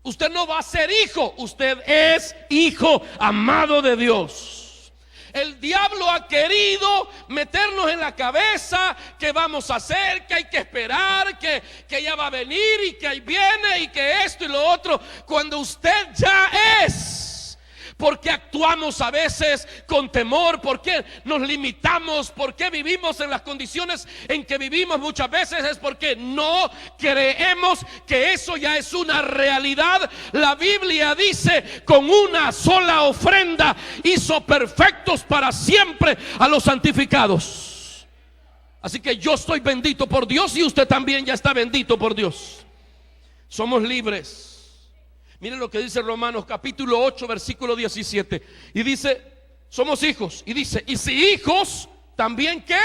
Usted no va a ser hijo, usted es hijo amado de Dios. El diablo ha querido meternos en la cabeza que vamos a hacer, que hay que esperar, que ella va a venir y que ahí viene y que esto y lo otro, cuando usted ya es. ¿Por qué actuamos a veces con temor? ¿Por qué nos limitamos? ¿Por qué vivimos en las condiciones en que vivimos muchas veces? Es porque no creemos que eso ya es una realidad. La Biblia dice: con una sola ofrenda hizo perfectos para siempre a los santificados. Así que yo estoy bendito por Dios y usted también ya está bendito por Dios. Somos libres. Miren lo que dice Romanos capítulo 8 versículo 17. Y dice: somos hijos. Y dice: y si hijos, también ¿qué?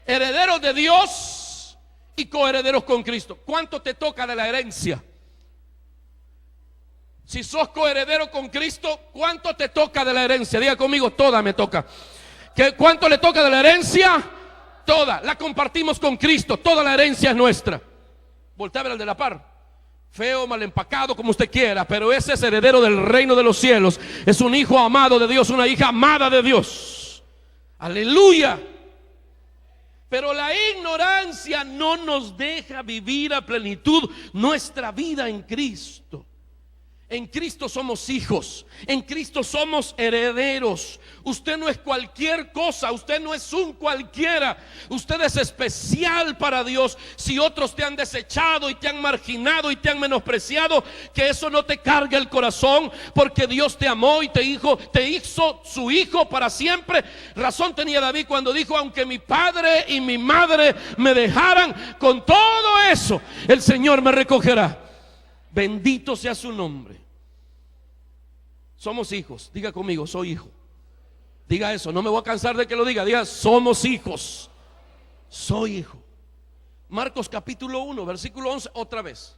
Herederos de Dios y coherederos con Cristo. ¿Cuánto te toca de la herencia? Si sos coheredero con Cristo, ¿cuánto te toca de la herencia? Diga conmigo: toda me toca. ¿Cuánto le toca de la herencia? Toda. La compartimos con Cristo. Toda la herencia es nuestra. Voltea a ver al de la par. Feo, mal empacado, como usted quiera, pero ese es heredero del reino de los cielos. Es un hijo amado de Dios, una hija amada de Dios. Aleluya. Pero la ignorancia no nos deja vivir a plenitud nuestra vida en Cristo. En Cristo somos hijos, en Cristo somos herederos. Usted no es cualquier cosa, usted no es un cualquiera. Usted es especial para Dios. Si otros te han desechado y te han marginado y te han menospreciado, que eso no te cargue el corazón, porque Dios te amó y te hizo su hijo para siempre. Razón tenía David cuando dijo: aunque mi padre y mi madre me dejaran, con todo eso el Señor me recogerá. Bendito sea su nombre. Somos hijos. Diga conmigo: soy hijo. Diga eso, no me voy a cansar de que lo diga. Diga: somos hijos. Soy hijo. Marcos capítulo 1, versículo 11, otra vez.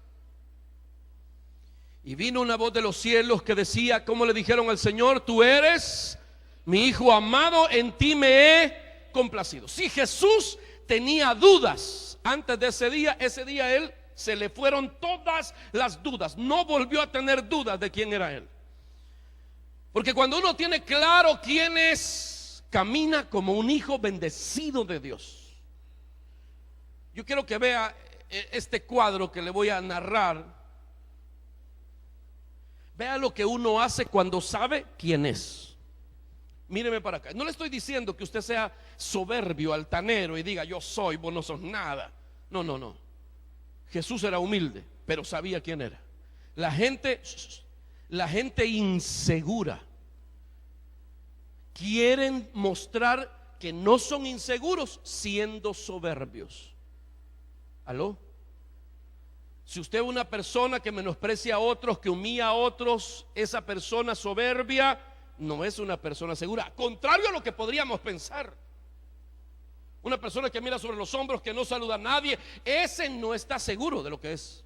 Y vino una voz de los cielos que decía, como le dijeron al Señor: tú eres mi hijo amado, en ti me he complacido. Si Jesús tenía dudas antes de ese día él se le fueron todas las dudas. No volvió a tener dudas de quién era él. Porque cuando uno tiene claro quién es, camina como un hijo bendecido de Dios. Yo quiero que vea este cuadro que le voy a narrar. Vea lo que uno hace cuando sabe quién es. Míreme para acá. No le estoy diciendo que usted sea soberbio, altanero y diga: yo soy, vos no sos nada. No, no, no. Jesús era humilde, pero sabía quién era. La gente insegura quieren mostrar que no son inseguros siendo soberbios. ¿Aló? Si usted es una persona que menosprecia a otros, que humilla a otros, esa persona soberbia no es una persona segura. Contrario a lo que podríamos pensar. Una persona que mira sobre los hombros, que no saluda a nadie, ese no está seguro de lo que es.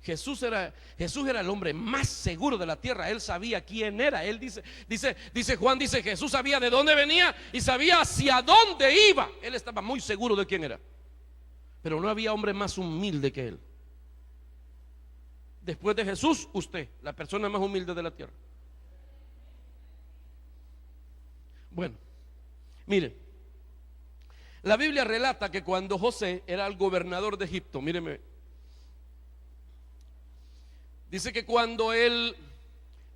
Jesús era el hombre más seguro de la tierra. Él sabía quién era. Él dice Juan, Jesús sabía de dónde venía y sabía hacia dónde iba. Él estaba muy seguro de quién era. Pero no había hombre más humilde que él. Después de Jesús, usted, la persona más humilde de la tierra. Bueno, miren, la Biblia relata que cuando José era el gobernador de Egipto, míreme, dice que cuando él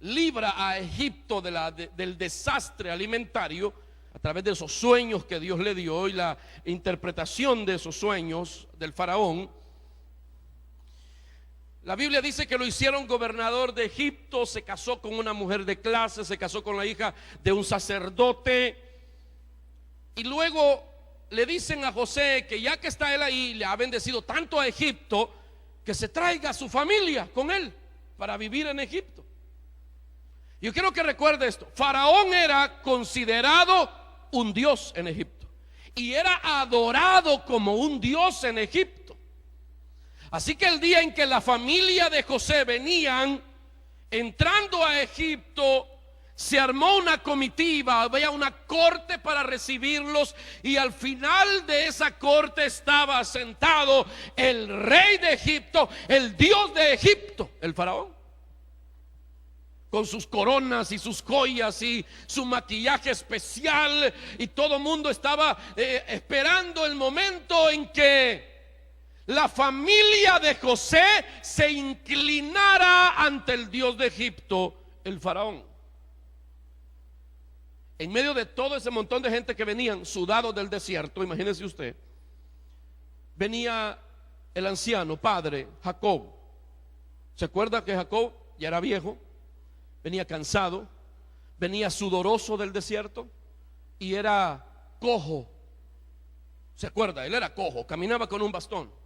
libra a Egipto del desastre alimentario, a través de esos sueños que Dios le dio y la interpretación de esos sueños del faraón, la Biblia dice que lo hicieron gobernador de Egipto. Se casó con una mujer de clase, se casó con la hija de un sacerdote, y luego le dicen a José que ya que está él ahí, le ha bendecido tanto a Egipto, que se traiga a su familia con él para vivir en Egipto. Yo quiero que recuerde esto: Faraón era considerado un dios en Egipto y era adorado como un dios en Egipto. Así que el día en que la familia de José venían entrando a Egipto, se armó una comitiva, había una corte para recibirlos, y al final de esa corte estaba sentado el rey de Egipto, el dios de Egipto, el faraón, con sus coronas y sus joyas y su maquillaje especial, y todo el mundo estaba esperando el momento en que la familia de José se inclinara ante el dios de Egipto, el faraón. En medio de todo ese montón de gente que venían sudados del desierto, imagínese usted, venía el anciano padre Jacob. ¿Se acuerda que Jacob ya era viejo? Venía cansado, venía sudoroso del desierto y era cojo. ¿Se acuerda? Él era cojo, caminaba con un bastón.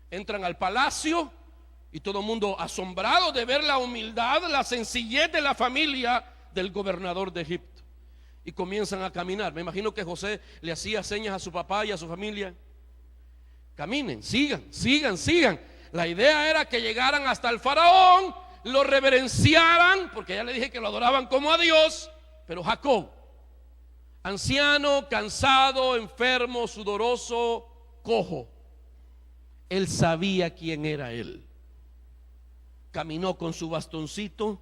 Entran al palacio y todo el mundo asombrado de ver la humildad, la sencillez de la familia del gobernador de Egipto, y comienzan a caminar. Me imagino que José le hacía señas a su papá y a su familia: caminen, sigan, sigan, sigan. La idea era que llegaran hasta el faraón, lo reverenciaran, porque ya le dije que lo adoraban como a Dios. Pero Jacob, anciano, cansado, enfermo, sudoroso, cojo, él sabía quién era él. Caminó con su bastoncito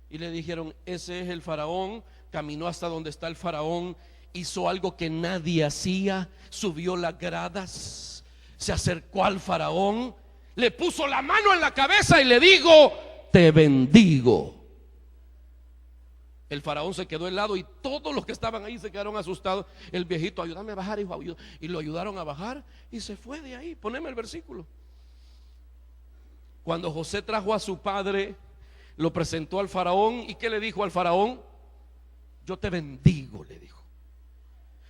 y le dijeron: ese es el faraón. Caminó hasta donde está el faraón, hizo algo que nadie hacía, subió las gradas, se acercó al faraón, le puso la mano en la cabeza y le dijo: te bendigo. El faraón se quedó helado y todos los que estaban ahí se quedaron asustados. El viejito: ayúdame a bajar, hijo. Y lo ayudaron a bajar y se fue de ahí. Poneme el versículo. Cuando José trajo a su padre, lo presentó al faraón. ¿Y qué le dijo al faraón? Yo te bendigo, le dijo.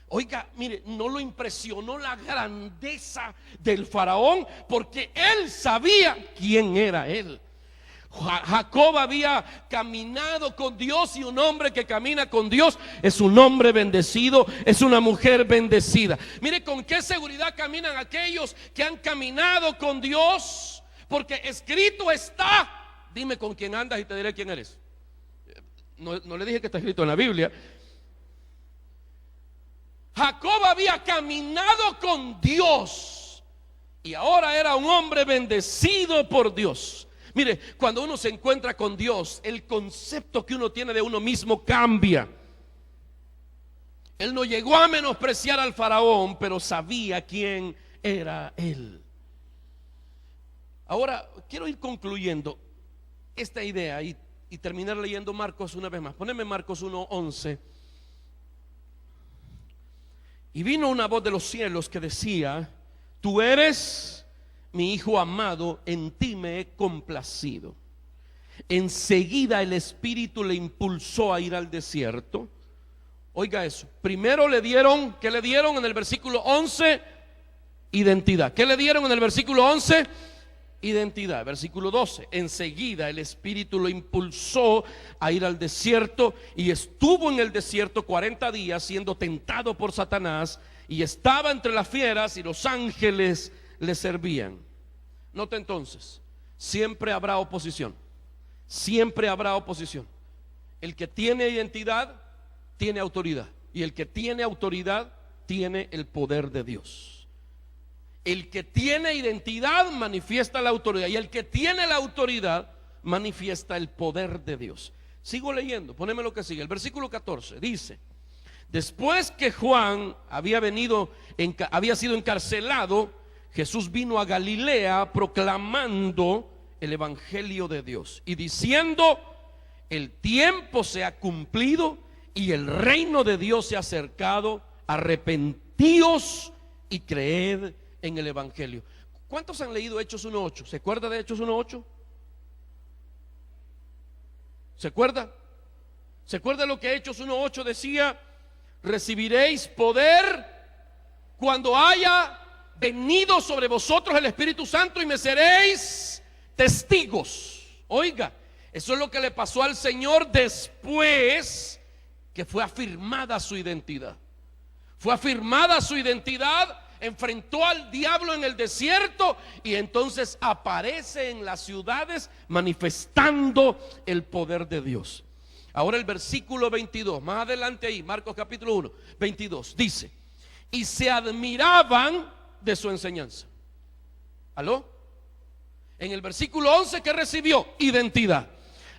Oiga, mire, no lo impresionó la grandeza del faraón, porque él sabía quién era él. Jacob había caminado con Dios, y un hombre que camina con Dios es un hombre bendecido, es una mujer bendecida. Mire con qué seguridad caminan aquellos que han caminado con Dios, porque escrito está. Dime con quién andas y te diré quién eres. No le dije que está escrito en la Biblia. Jacob había caminado con Dios y ahora era un hombre bendecido por Dios. Mire, cuando uno se encuentra con Dios, el concepto que uno tiene de uno mismo cambia. Él no llegó a menospreciar al faraón, pero sabía quién era él. Ahora quiero ir concluyendo esta idea y terminar leyendo Marcos una vez más. Poneme Marcos 1:11. Y vino una voz de los cielos que decía: tú eres mi hijo amado, en ti me he complacido. Enseguida el Espíritu le impulsó a ir al desierto. Oiga eso. Primero le dieron, ¿qué le dieron en el versículo 11? Identidad. ¿Qué le dieron en el versículo 11? Identidad. Versículo 12: enseguida el Espíritu lo impulsó a ir al desierto, y estuvo en el desierto 40 días siendo tentado por Satanás, y estaba entre las fieras, y los ángeles le servían. Nota entonces, siempre habrá oposición. Siempre habrá oposición. El que tiene identidad tiene autoridad, y el que tiene autoridad tiene el poder de Dios. El que tiene identidad manifiesta la autoridad, y el que tiene la autoridad manifiesta el poder de Dios. Sigo leyendo, poneme lo que sigue. El versículo 14 dice: después que Juan había sido encarcelado, Jesús vino a Galilea proclamando el evangelio de Dios y diciendo: el tiempo se ha cumplido y el reino de Dios se ha acercado, arrepentíos y creed en el evangelio. ¿Cuántos han leído Hechos 1:8? ¿Se acuerda de Hechos 1:8? ¿Se acuerda? ¿Se acuerda lo que Hechos 1:8 decía? Recibiréis poder cuando haya venido sobre vosotros el Espíritu Santo, y me seréis testigos. Oiga, eso es lo que le pasó al Señor después que fue afirmada su identidad. Fue afirmada su identidad. Enfrentó al diablo en el desierto, y entonces aparece en las ciudades manifestando el poder de Dios. Ahora el versículo 22, más adelante ahí, Marcos capítulo 1, 22, dice: y se admiraban de su enseñanza. ¿Aló? En el versículo 11, ¿qué recibió? Identidad.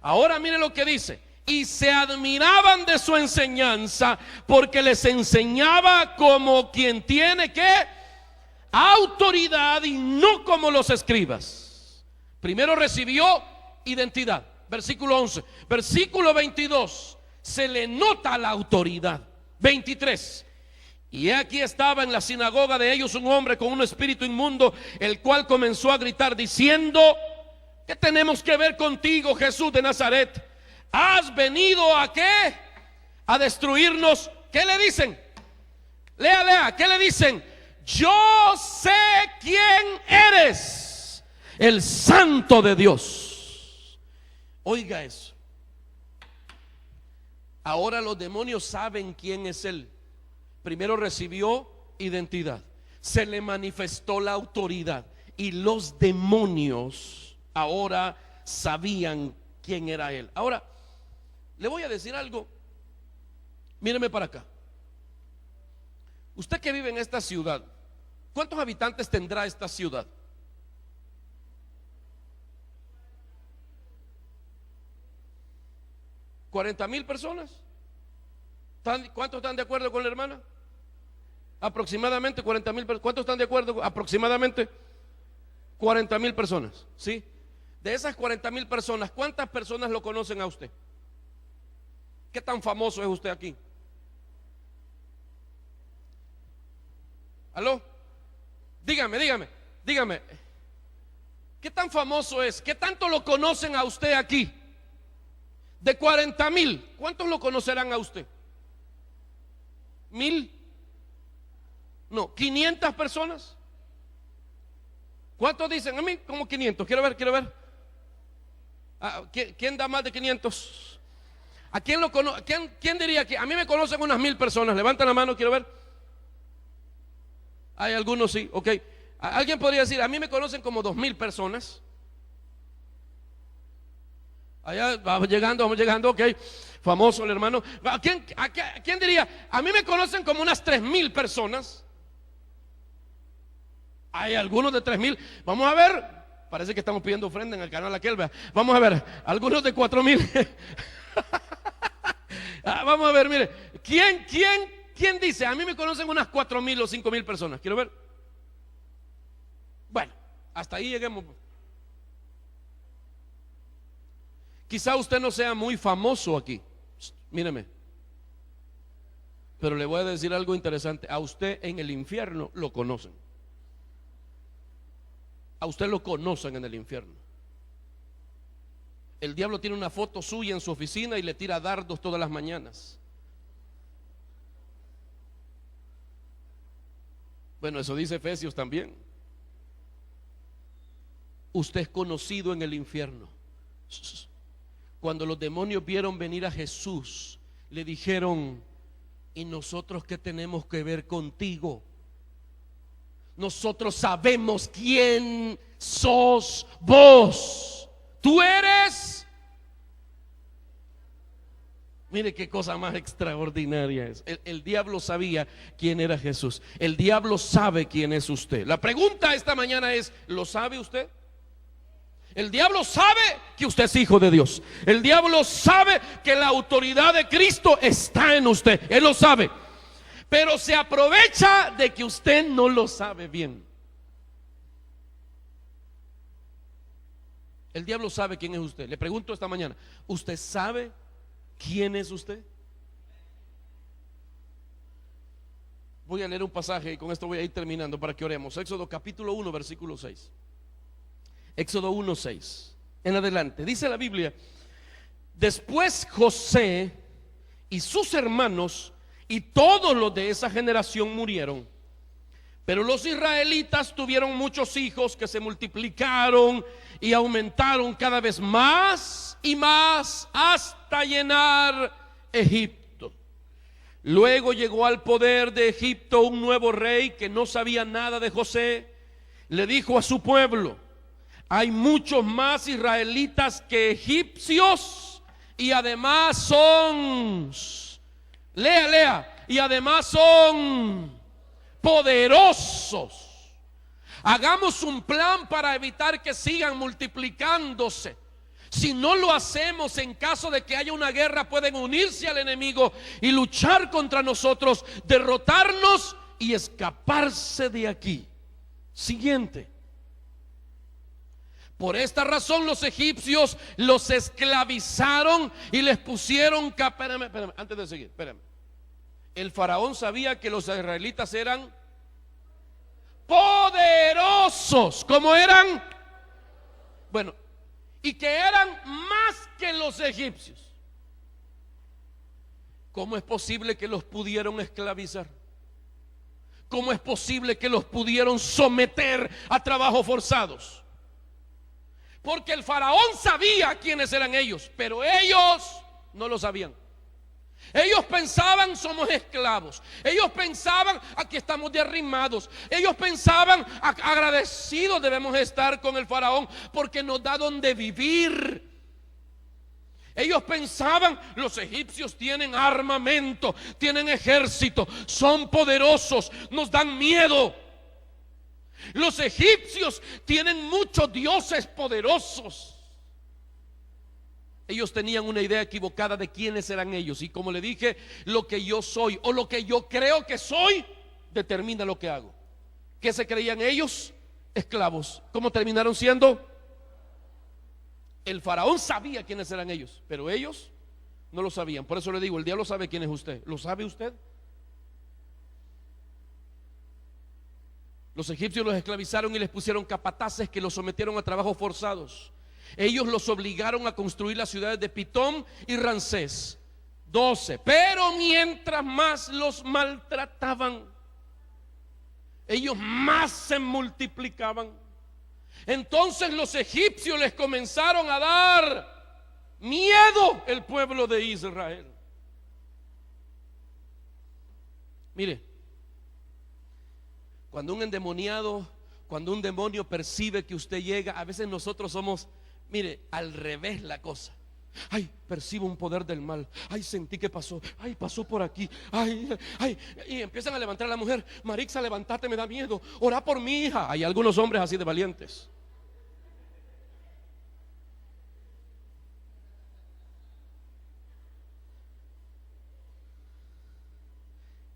Ahora mire lo que dice: y se admiraban de su enseñanza, porque les enseñaba como quien tiene que autoridad, y no como los escribas. Primero recibió identidad, versículo 11. Versículo 22, se le nota la autoridad. 23: y aquí estaba en la sinagoga de ellos un hombre con un espíritu inmundo, el cual comenzó a gritar diciendo: ¿qué tenemos que ver contigo, Jesús de Nazaret? ¿Has venido a qué? A destruirnos. ¿Qué le dicen? Lea, ¿qué le dicen? Yo sé quién eres, el Santo de Dios. Oiga eso. Ahora los demonios saben quién es él. Primero recibió identidad, se le manifestó la autoridad, y los demonios ahora sabían quién era él. Ahora le voy a decir algo. Míreme para acá. Usted que vive en esta ciudad, ¿cuántos habitantes tendrá esta ciudad? ¿40,000 personas? ¿Cuántos están de acuerdo con la hermana? Aproximadamente 40,000. ¿Cuántos están de acuerdo? Aproximadamente 40,000 personas, ¿sí? De esas 40,000 personas, ¿cuántas personas lo conocen a usted? ¿Qué tan famoso es usted aquí? ¿Aló? Dígame. ¿Qué tan famoso es? ¿Qué tanto lo conocen a usted aquí? De 40,000, ¿cuántos lo conocerán a usted? ¿1,000? No, 500 personas. ¿Cuántos dicen? A mí como 500, quiero ver. ¿Quién da más de 500? ¿A quién lo conoce? ¿Quién diría que a mí me conocen unas 1,000 personas? Levanten la mano, quiero ver. Hay algunos, sí, ok. Alguien podría decir, a mí me conocen como 2,000 personas. Allá vamos llegando, ok. Famoso el hermano. ¿Quién diría? A mí me conocen como unas 3,000 personas. Hay algunos de 3,000. Vamos a ver. Parece que estamos pidiendo ofrenda en el canal aquel. Vamos a ver. Algunos de 4,000. Vamos a ver, mire. ¿Quién dice? A mí me conocen unas 4,000 o 5,000 personas. Quiero ver. Bueno, hasta ahí lleguemos. Quizá usted no sea muy famoso aquí. Míreme. Pero le voy a decir algo interesante. A usted en el infierno lo conocen. A usted lo conocen en el infierno. El diablo tiene una foto suya en su oficina y le tira dardos todas las mañanas. Bueno, eso dice Efesios también. Usted es conocido en el infierno. Cuando los demonios vieron venir a Jesús, le dijeron: ¿y nosotros qué tenemos que ver contigo? Nosotros sabemos quién sos vos. Tú eres. Mire qué cosa más extraordinaria es. El diablo sabía quién era Jesús. El diablo sabe quién es usted. La pregunta esta mañana es: ¿lo sabe usted? El diablo sabe que usted es hijo de Dios. El diablo sabe que la autoridad de Cristo está en usted. Él lo sabe. Pero se aprovecha de que usted no lo sabe bien. El diablo sabe quién es usted. Le pregunto esta mañana: ¿usted sabe quién es usted? Voy a leer un pasaje y con esto voy a ir terminando para que oremos. Éxodo capítulo 1, versículo 6. Éxodo 1, 6 en adelante. Dice la Biblia: después José y sus hermanos y todos los de esa generación murieron. Pero los israelitas tuvieron muchos hijos que se multiplicaron y aumentaron cada vez más y más hasta llenar Egipto. Luego llegó al poder de Egipto un nuevo rey que no sabía nada de José. Le dijo a su pueblo: hay muchos más israelitas que egipcios y además son... Lea. Y además son poderosos. Hagamos un plan para evitar que sigan multiplicándose. Si no lo hacemos, en caso de que haya una guerra, pueden unirse al enemigo y luchar contra nosotros, derrotarnos y escaparse de aquí. Siguiente. Por esta razón los egipcios los esclavizaron y les pusieron espérame, antes de seguir, espérame. El faraón sabía que los israelitas eran poderosos. ¿Cómo eran? Bueno, y que eran más que los egipcios. ¿Cómo es posible que los pudieron esclavizar? ¿Cómo es posible que los pudieron someter a trabajos forzados? Porque el faraón sabía quiénes eran ellos, pero ellos no lo sabían. Ellos pensaban: somos esclavos. Ellos pensaban: aquí estamos de arrimados. Ellos pensaban: agradecidos debemos estar con el faraón porque nos da donde vivir. Ellos pensaban: los egipcios tienen armamento, tienen ejército, son poderosos, nos dan miedo. Los egipcios tienen muchos dioses poderosos. Ellos tenían una idea equivocada de quiénes eran ellos. Y como le dije, lo que yo soy o lo que yo creo que soy determina lo que hago. ¿Qué se creían ellos? esclavos. ¿Cómo terminaron siendo? El faraón sabía quiénes eran ellos, pero ellos no lo sabían. Por eso le digo, el diablo sabe quién es usted. ¿Lo sabe usted? Los egipcios los esclavizaron y les pusieron capataces que los sometieron a trabajos forzados. Ellos los obligaron a construir las ciudades de Pitón y Ramsés, 12. Pero mientras más los maltrataban, ellos más se multiplicaban. Entonces los egipcios les comenzaron a dar miedo al pueblo de Israel. Mire, cuando un endemoniado, cuando un demonio percibe que usted llega, a veces nosotros somos, mire, al revés la cosa. Ay, percibo un poder del mal. Ay, sentí que pasó. Ay, pasó por aquí. Ay, ay. Y empiezan a levantar a la mujer. Marixa, levántate, me da miedo. Orá por mi hija. Hay algunos hombres así de valientes.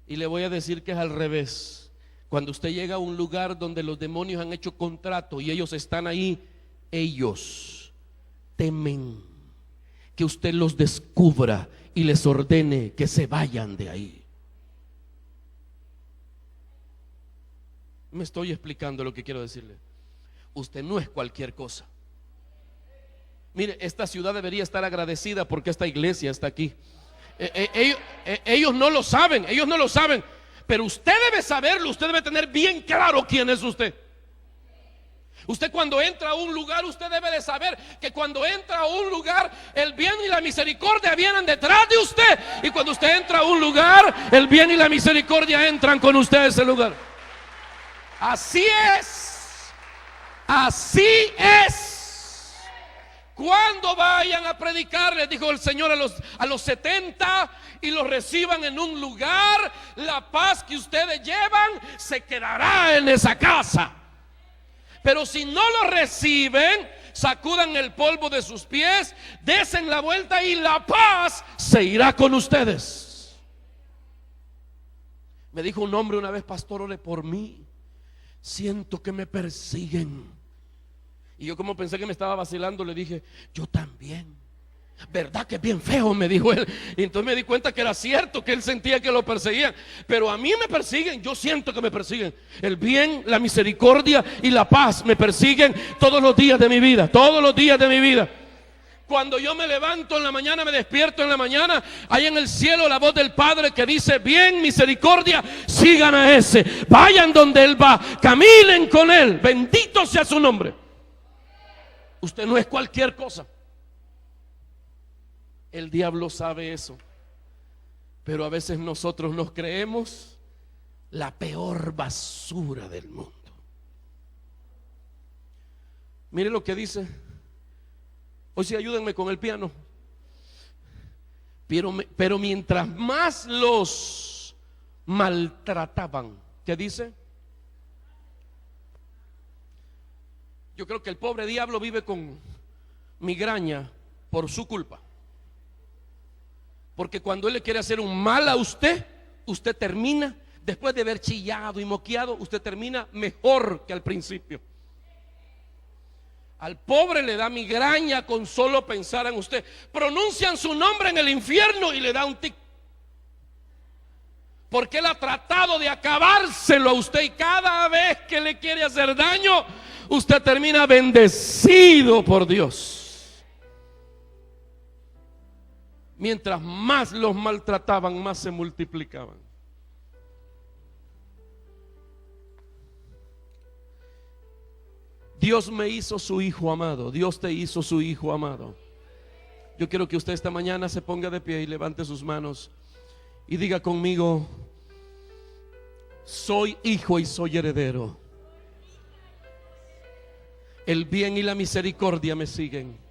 Y le voy a decir que es al revés. Cuando usted llega a un lugar donde los demonios han hecho contrato y ellos están ahí, ellos temen que usted los descubra y les ordene que se vayan de ahí. Me estoy explicando lo que quiero decirle. Usted no es cualquier cosa. Mire, esta ciudad debería estar agradecida porque esta iglesia está aquí. Ellos no lo saben, ellos no lo saben, pero usted debe saberlo, usted debe tener bien claro quién es usted. Usted cuando entra a un lugar, usted debe de saber que cuando entra a un lugar, el bien y la misericordia vienen detrás de usted. Y cuando usted entra a un lugar, el bien y la misericordia entran con usted a ese lugar. Así es. Así es. Cuando vayan a predicar, les dijo el Señor a los 70, y los reciban en un lugar, la paz que ustedes llevan se quedará en esa casa. Pero si no lo reciben, sacudan el polvo de sus pies, desen la vuelta y la paz se irá con ustedes. Me dijo un hombre una vez: pastor, ore por mí, siento que me persiguen. Y yo, como pensé que me estaba vacilando, le dije: yo también. ¿Verdad que es bien feo?, me dijo él. Y entonces me di cuenta que era cierto, que él sentía que lo perseguían. Pero a mí me persiguen, yo siento que me persiguen. El bien, la misericordia y la paz me persiguen todos los días de mi vida. Todos los días de mi vida. Cuando yo me levanto en la mañana, me despierto en la mañana, hay en el cielo la voz del Padre que dice: bien, misericordia, sigan a ese, vayan donde Él va, caminen con Él, bendito sea su nombre. Usted no es cualquier cosa. El diablo sabe eso, pero a veces nosotros nos creemos la peor basura del mundo. Mire lo que dice. Hoy sí, ayúdenme con el piano. Pero mientras más los maltrataban, ¿qué dice? Yo creo que el pobre diablo vive con migraña por su culpa. Porque cuando él le quiere hacer un mal a usted, usted termina, después de haber chillado y moqueado, usted termina mejor que al principio. Al pobre le da migraña con solo pensar en usted. Pronuncian su nombre en el infierno y le da un tic. Porque él ha tratado de acabárselo a usted, y cada vez que le quiere hacer daño, usted termina bendecido por Dios. Mientras más los maltrataban, más se multiplicaban. Dios me hizo su hijo amado. Dios te hizo su hijo amado. Yo quiero que usted esta mañana se ponga de pie y levante sus manos y diga conmigo: soy hijo y soy heredero. El bien y la misericordia me siguen.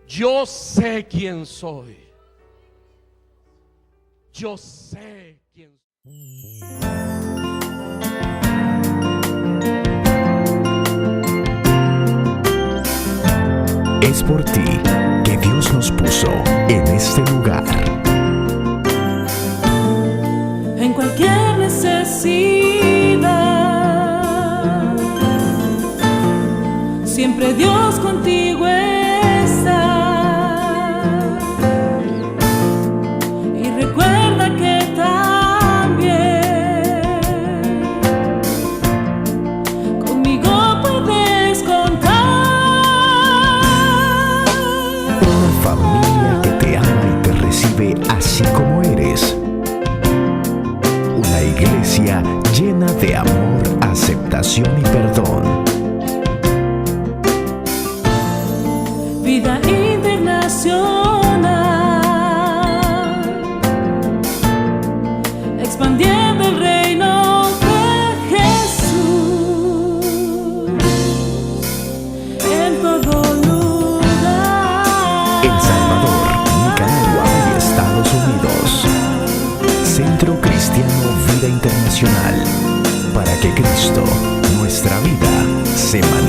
Yo sé quién soy. Yo sé quién soy. Es por ti que Dios nos puso en este lugar. En cualquier necesidad Vida Internacional, expandiendo el reino de Jesús en todo lugar. El Salvador, Nicaragua y Estados Unidos. Centro Cristiano Vida Internacional. Para que Cristo, nuestra vida, se mantenga.